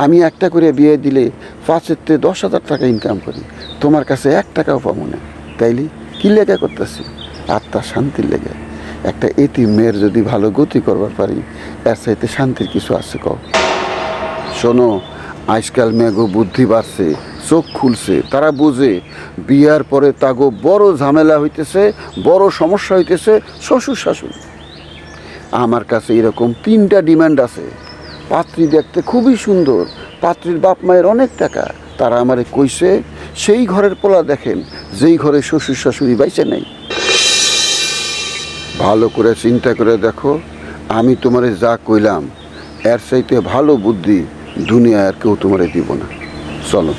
আমি একটা করে বিয়ে দিলে 5,000 টাকা ইনকাম করি, তোমার কাছে 1 টাকাও পাবো না। তাইলে কী লেখা করতেছি? আত্মার শান্তির লেগে। একটা এতিম মেয়ের যদি ভালো গতি করবার পারি, এর চাইতে শান্তির কিছু আছে কও? শোনো, আজকাল মেয়েগো বুদ্ধি বাড়ছে, চোখ খুলছে, তারা বুঝে বিয়ার পরে তাগো বড় ঝামেলা হইতেছে, বড় সমস্যা হইতেছে শ্বশুর শাশুড়ি। আমার কাছে এরকম 3টা ডিমান্ড আছে। পাত্রী দেখতে খুবই সুন্দর, পাত্রীর বাপ মায়ের অনেক টাকা। তারা আমারে কইছে সেই ঘরের পোলা দেখেন যেই ঘরে শ্বশুর শাশুড়ি বাইসে নেই। ভালো করে চিন্তা করে দেখো, আমি তোমারে যা কইলাম এর চাইতে ভালো বুদ্ধি দুনিয়া আর কেউ তোমারে দিব না। চলো।